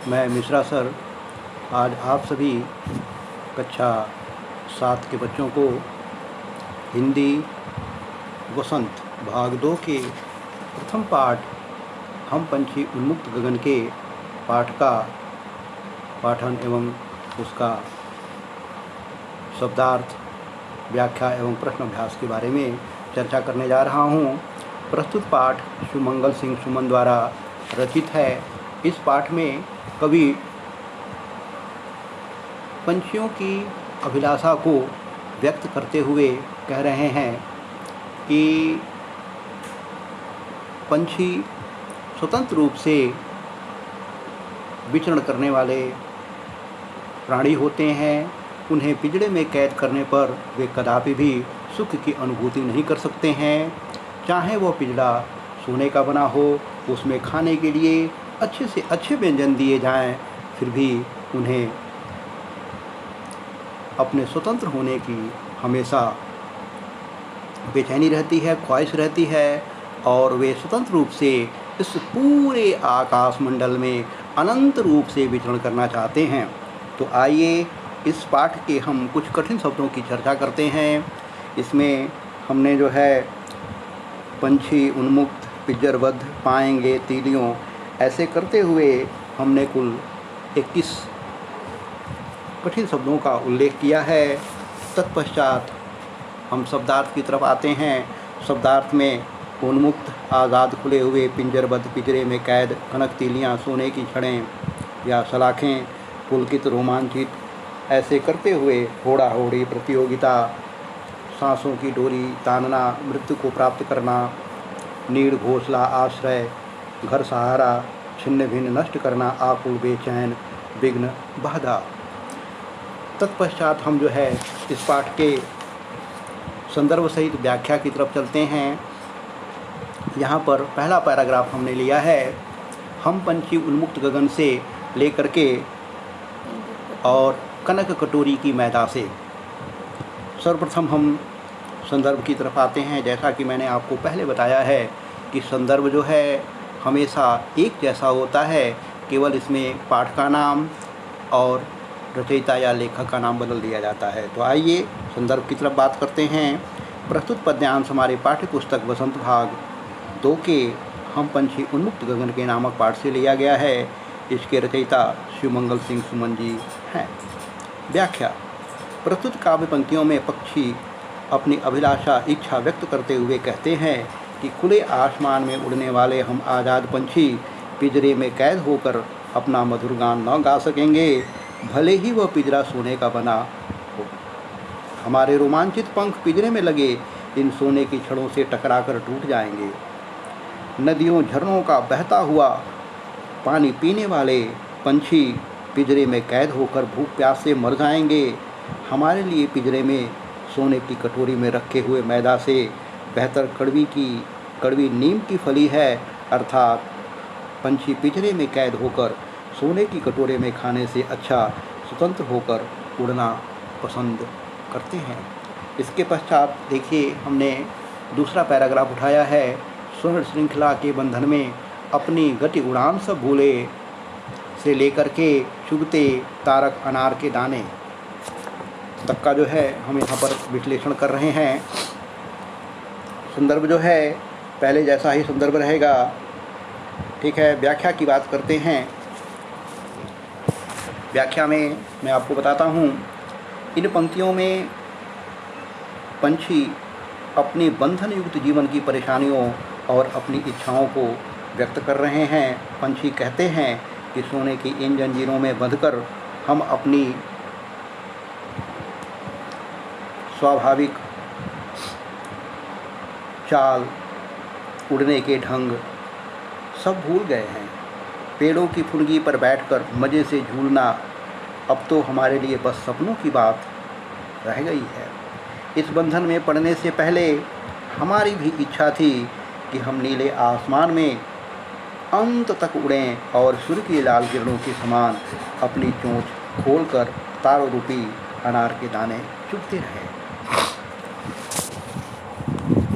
मैं मिश्रा सर आज आप सभी कक्षा 7 के बच्चों को हिंदी वसंत भाग 2 के प्रथम पाठ हम पंछी उन्मुक्त गगन के पाठ का पाठन एवं उसका शब्दार्थ, व्याख्या एवं प्रश्न अभ्यास के बारे में चर्चा करने जा रहा हूँ। प्रस्तुत पाठ सुमंगल सिंह सुमन द्वारा रचित है। इस पाठ में कवि पंछियों की अभिलाषा को व्यक्त करते हुए कह रहे हैं कि पंछी स्वतंत्र रूप से विचरण करने वाले प्राणी होते हैं। उन्हें पिंजड़े में कैद करने पर वे कदापि भी सुख की अनुभूति नहीं कर सकते हैं। चाहे वो पिंजड़ा सोने का बना हो, उसमें खाने के लिए अच्छे से अच्छे व्यंजन दिए जाएं, फिर भी उन्हें अपने स्वतंत्र होने की हमेशा बेचैनी रहती है, ख्वाहिश रहती है और वे स्वतंत्र रूप से इस पूरे आकाशमंडल में अनंत रूप से विचरण करना चाहते हैं। तो आइए इस पाठ के हम कुछ कठिन शब्दों की चर्चा करते हैं। इसमें हमने जो है पंछी उन्मुक्त, पिंजरबद्ध, पाएंगे, तीलियों, ऐसे करते हुए हमने कुल 21 कठिन शब्दों का उल्लेख किया है। तत्पश्चात हम शब्दार्थ की तरफ आते हैं। शब्दार्थ में उन्मुक्त, आज़ाद, खुले हुए, पिंजरबद्ध, पिंजरे में कैद, कनक तीलियाँ, सोने की छड़ें या सलाखें, पुलकित, रोमांचित, ऐसे करते हुए होड़ा होड़ी, प्रतियोगिता, सांसों की डोरी तानना, मृत्यु को प्राप्त करना, नीड़, घोंसला, आश्रय, घर, सहारा, छिन्न भिन्न, नष्ट करना, आकुल, बेचैन, विघ्न, बाधा। तत्पश्चात हम जो है इस पाठ के संदर्भ सहित व्याख्या की तरफ चलते हैं। यहाँ पर पहला पैराग्राफ हमने लिया है हम पंछी उन्मुक्त गगन से लेकर के और कनक कटोरी की मैदा से। सर्वप्रथम हम संदर्भ की तरफ आते हैं। जैसा कि मैंने आपको पहले बताया है कि संदर्भ जो है हमेशा एक जैसा होता है, केवल इसमें पाठ का नाम और रचयिता या लेखक का नाम बदल दिया जाता है। तो आइए संदर्भ की तरफ बात करते हैं। प्रस्तुत पद्यांश हमारे पाठ्य पुस्तक वसंत भाग 2 के हम पंछी उन्मुक्त गगन के नामक पाठ से लिया गया है। इसके रचयिता सुमंगल सिंह सुमन जी हैं। व्याख्या। प्रस्तुत काव्य पंक्तियों में पक्षी अपनी अभिलाषा, इच्छा व्यक्त करते हुए कहते हैं कि खुले आसमान में उड़ने वाले हम आज़ाद पंछी पिंजरे में कैद होकर अपना मधुर गान न गा सकेंगे, भले ही वह पिंजरा सोने का बना हो। हमारे रोमांचित पंख पिंजरे में लगे इन सोने की छड़ों से टकराकर टूट जाएंगे। नदियों, झरनों का बहता हुआ पानी पीने वाले पंछी पिंजरे में कैद होकर भूख प्यास से मर जाएंगे। हमारे लिए पिंजरे में सोने की कटोरी में रखे हुए मैदा से बेहतर कड़वी नीम की फली है। अर्थात पंछी पिंजरे में कैद होकर सोने की कटोरे में खाने से अच्छा स्वतंत्र होकर उड़ना पसंद करते हैं। इसके पश्चात देखिए हमने दूसरा पैराग्राफ उठाया है। स्वर्ण श्रृंखला के बंधन में अपनी गति उड़ान सब भूले से लेकर के चुगते तारक अनार के दाने तक का जो है हम यहाँ पर विश्लेषण कर रहे हैं। संदर्भ जो है पहले जैसा ही संदर्भ रहेगा, ठीक है। व्याख्या की बात करते हैं। व्याख्या में मैं आपको बताता हूँ, इन पंक्तियों में पंछी अपनी बंधन युक्त जीवन की परेशानियों और अपनी इच्छाओं को व्यक्त कर रहे हैं। पंछी कहते हैं कि सोने की इन जंजीरों में बंधकर हम अपनी स्वाभाविक चाल, उड़ने के ढंग सब भूल गए हैं। पेड़ों की फुनगी पर बैठकर मज़े से झूलना अब तो हमारे लिए बस सपनों की बात रह गई है। इस बंधन में पड़ने से पहले हमारी भी इच्छा थी कि हम नीले आसमान में अंत तक उड़ें और सूर्य की लाल किरणों के समान अपनी चोंच खोलकर तारों रूपी अनार के दाने चुगते रहें।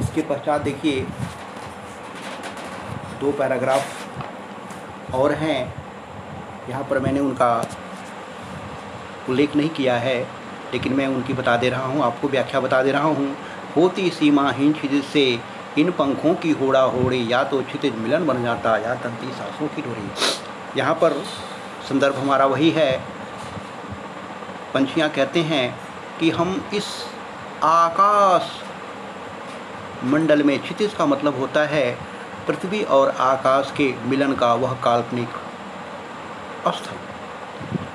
इसके पश्चात देखिए 2 पैराग्राफ और हैं यहाँ पर मैंने उनका उल्लेख नहीं किया है, लेकिन मैं उनकी बता दे रहा हूँ, आपको व्याख्या बता दे रहा हूँ। होती सीमाहीन क्षितिज से इन पंखों की होड़ा होड़ी, या तो क्षितिज मिलन बन जाता या तंती सांसों की डोरी। यहाँ पर संदर्भ हमारा वही है। पंछियाँ कहते हैं कि हम इस आकाश मंडल में, क्षितिज का मतलब होता है पृथ्वी और आकाश के मिलन का वह काल्पनिक स्थल।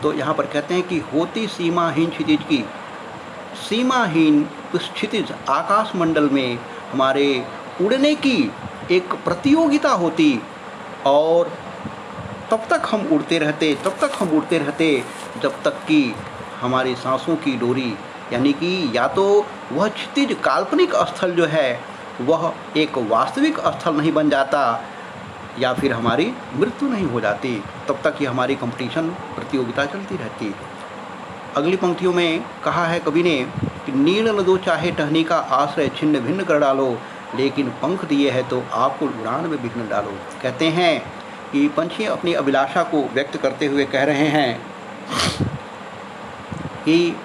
तो यहाँ पर कहते हैं कि होती सीमाहीन क्षितिज की, सीमाहीन उस क्षितिज आकाश मंडल में हमारे उड़ने की एक प्रतियोगिता होती, और तब तक हम उड़ते रहते जब तक कि हमारी सांसों की डोरी, यानी कि या तो वह क्षितिज काल्पनिक स्थल जो है वह एक वास्तविक स्थल नहीं बन जाता, या फिर हमारी मृत्यु नहीं हो जाती। तब तक ये हमारी कंपटीशन, प्रतियोगिता चलती रहती। अगली पंक्तियों में कहा है कवि ने कि नीड़ न दो चाहे टहनी का आश्रय, छिन्न भिन्न कर डालो, लेकिन पंख दिए है तो आपको उड़ान में विघ्न डालो। कहते हैं कि पंछी अपनी अभिलाषा को व्यक्त करते हुए कह रहे हैं कि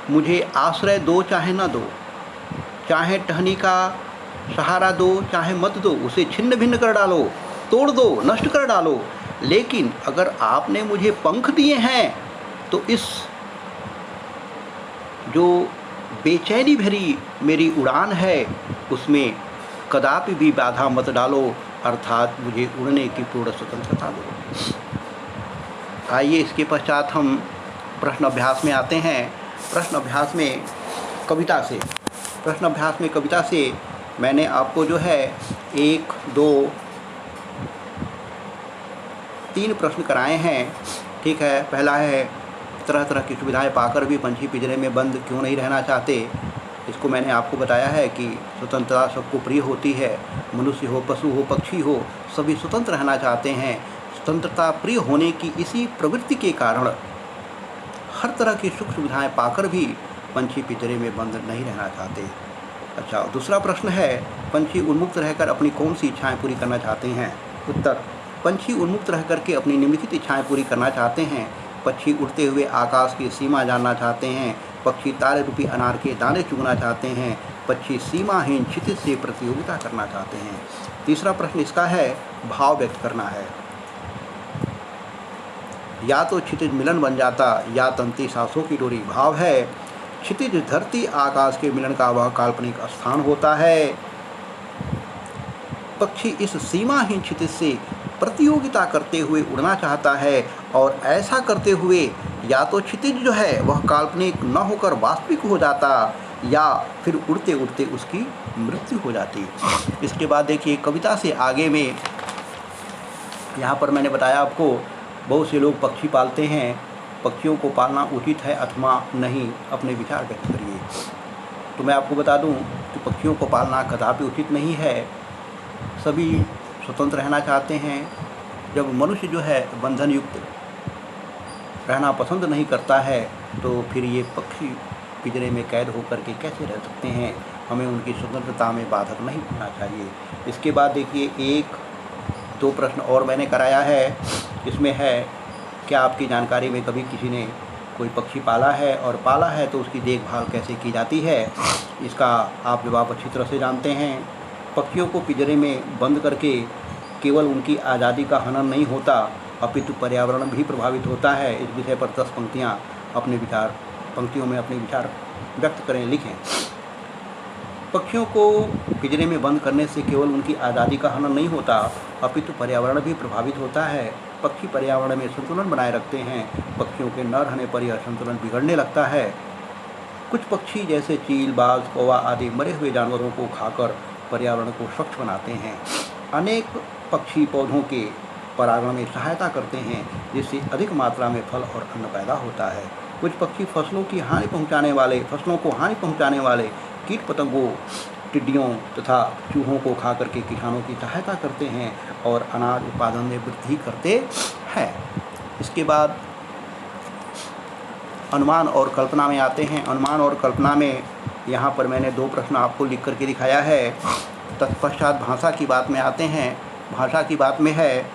मुझे आश्रय दो चाहे न दो, चाहे टहनी का सहारा दो चाहे मत दो, उसे छिन्न भिन्न कर डालो, तोड़ दो, नष्ट कर डालो, लेकिन अगर आपने मुझे पंख दिए हैं तो इस जो बेचैनी भरी मेरी उड़ान है उसमें कदापि भी बाधा मत डालो, अर्थात मुझे उड़ने की पूर्ण स्वतंत्रता दो। आइए इसके पश्चात हम प्रश्न अभ्यास में आते हैं। प्रश्न अभ्यास में कविता से मैंने आपको जो है 1, 2, 3 प्रश्न कराए हैं। ठीक है, पहला है तरह तरह की सुविधाएं पाकर भी पंछी पिंजरे में बंद क्यों नहीं रहना चाहते। इसको मैंने आपको बताया है कि स्वतंत्रता सबको प्रिय होती है, मनुष्य हो, पशु हो, पक्षी हो, सभी स्वतंत्र रहना चाहते हैं। स्वतंत्रता प्रिय होने की इसी प्रवृत्ति के कारण हर तरह की सुख सुविधाएं पाकर भी पंछी पिंजरे में बंद नहीं रहना चाहते। अच्छा, दूसरा प्रश्न है पंछी उन्मुक्त रहकर अपनी कौन सी इच्छाएं पूरी करना चाहते हैं। उत्तर, पंछी उन्मुक्त रह करके अपनी निम्नलिखित इच्छाएं पूरी करना चाहते हैं। पक्षी उड़ते हुए आकाश की सीमा जानना चाहते हैं, पक्षी तारे रूपी अनार के दाने चुगना चाहते हैं, पक्षी सीमाहीन क्षितिज से प्रतियोगिता करना चाहते हैं। तीसरा प्रश्न इसका है भाव व्यक्त करना है। या तो क्षितिज मिलन बन जाता या तंती सांसों की डोरी। भाव है क्षितिज धरती आकाश के मिलन का वह काल्पनिक स्थान होता है। पक्षी इस सीमाहीन क्षितिज से प्रतियोगिता करते हुए उड़ना चाहता है, और ऐसा करते हुए या तो क्षितिज जो है वह काल्पनिक न होकर वास्तविक हो जाता, या फिर उड़ते उड़ते उसकी मृत्यु हो जाती। इसके बाद देखिए कविता से आगे में यहाँ पर मैंने बताया आपको बहुत से लोग पक्षी पालते हैं, पक्षियों को पालना उचित है अथवा नहीं, अपने विचार व्यक्त करिए। तो मैं आपको बता दूं कि पक्षियों को पालना कदापि उचित नहीं है। सभी स्वतंत्र रहना चाहते हैं। जब मनुष्य जो है बंधन युक्त रहना पसंद नहीं करता है तो फिर ये पक्षी पिंजरे में कैद होकर के कैसे रह सकते हैं। हमें उनकी स्वतंत्रता में बाधक नहीं होना चाहिए। इसके बाद देखिए 1, 2 प्रश्न और मैंने कराया है। इसमें है क्या आपकी जानकारी में कभी किसी ने कोई पक्षी पाला है, और पाला है तो उसकी देखभाल कैसे की जाती है। इसका आप जवाब अच्छी तरह से जानते हैं। पक्षियों को पिंजरे में बंद करके केवल उनकी आज़ादी का हनन नहीं होता, अपितु पर्यावरण भी प्रभावित होता है। इस विषय पर 10 पंक्तियों में अपने विचार व्यक्त करें, लिखें। पक्षियों को पिंजरे में बंद करने से केवल उनकी आज़ादी का हनन नहीं होता, अपितु पर्यावरण भी प्रभावित होता है। पक्षी पर्यावरण में संतुलन बनाए रखते हैं। पक्षियों के न रहने पर यह संतुलन बिगड़ने लगता है। कुछ पक्षी जैसे चील, बाज, कौवा आदि मरे हुए जानवरों को खाकर पर्यावरण को स्वच्छ बनाते हैं। अनेक पक्षी पौधों के परागण में सहायता करते हैं, जिससे अधिक मात्रा में फल और अन्न पैदा होता है। कुछ पक्षी फसलों को हानि पहुंचाने वाले कीट पतंगों, टिड्डियों तथा चूहों को खा करके किसानों की सहायता करते हैं और अनाज उत्पादन में वृद्धि करते हैं। इसके बाद अनुमान और कल्पना में आते हैं। अनुमान और कल्पना में यहाँ पर मैंने 2 प्रश्न आपको लिख करके दिखाया है। तत्पश्चात भाषा की बात में आते हैं। भाषा की बात में है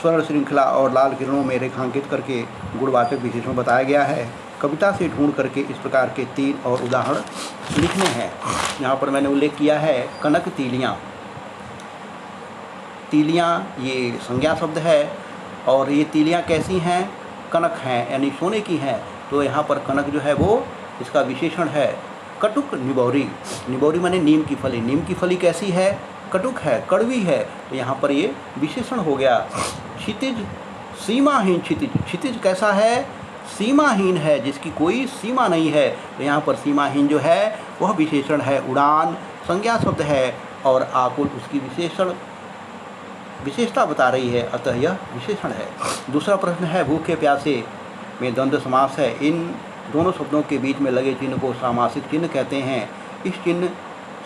स्वर्ण श्रृंखला और लाल किरणों में रेखांकित करके गुणवाचक विशेषण बताया गया है। कविता से ढूंढ करके इस प्रकार के 3 और उदाहरण लिखने हैं। यहाँ पर मैंने उल्लेख किया है कनक तीलियाँ। तीलियाँ ये संज्ञा शब्द है और ये तीलियाँ कैसी हैं? कनक हैं, यानी सोने की हैं। तो यहाँ पर कनक जो है वो इसका विशेषण है। कटुक निबौरी, निबौरी माने नीम की फली। नीम की फली कैसी है? कटुक है, कड़वी है। तो यहाँ पर ये विशेषण हो गया। क्षितिज सीमाहीन, क्षितिज, क्षितिज कैसा है? सीमाहीन है, जिसकी कोई सीमा नहीं है। तो यहाँ पर सीमाहीन जो है वह विशेषण है। उड़ान संज्ञा शब्द है और आकुल उसकी विशेषता बता रही है, अतः यह विशेषण है। दूसरा प्रश्न है भूखे प्यासे में द्वंद्व समास है। इन दोनों शब्दों के बीच में लगे चिन्ह को सामासिक चिन्ह कहते हैं। इस चिन्ह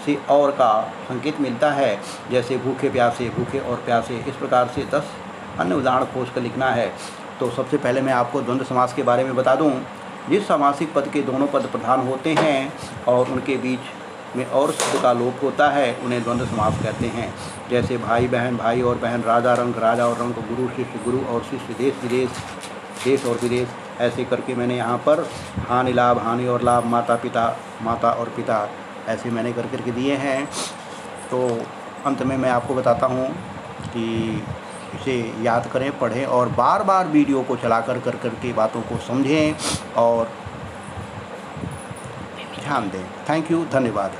से और का संकेत मिलता है, जैसे भूखे प्यासे, भूखे और प्यासे। इस प्रकार से 10 अन्य उदाहरण खोज कर लिखना है। तो सबसे पहले मैं आपको द्वंद्व समास के बारे में बता दूं। जिस सामासिक पद के दोनों पद प्रधान होते हैं और उनके बीच में और शब्द का लोप होता है, उन्हें द्वंद्व समास कहते हैं। जैसे भाई बहन, भाई और बहन, राजा रंग, राजा और रंग, गुरु शिष्य, गुरु और शिष्य, देश विदेश, देश और विदेश। ऐसे करके मैंने यहाँ पर हानि लाभ, हानि और लाभ, माता पिता, माता और पिता, ऐसे मैंने कर करके दिए हैं। तो अंत में मैं आपको बताता हूँ कि इसे याद करें, पढ़ें और बार बार वीडियो को चला कर के बातों को समझें और ध्यान दें। थैंक यू, धन्यवाद।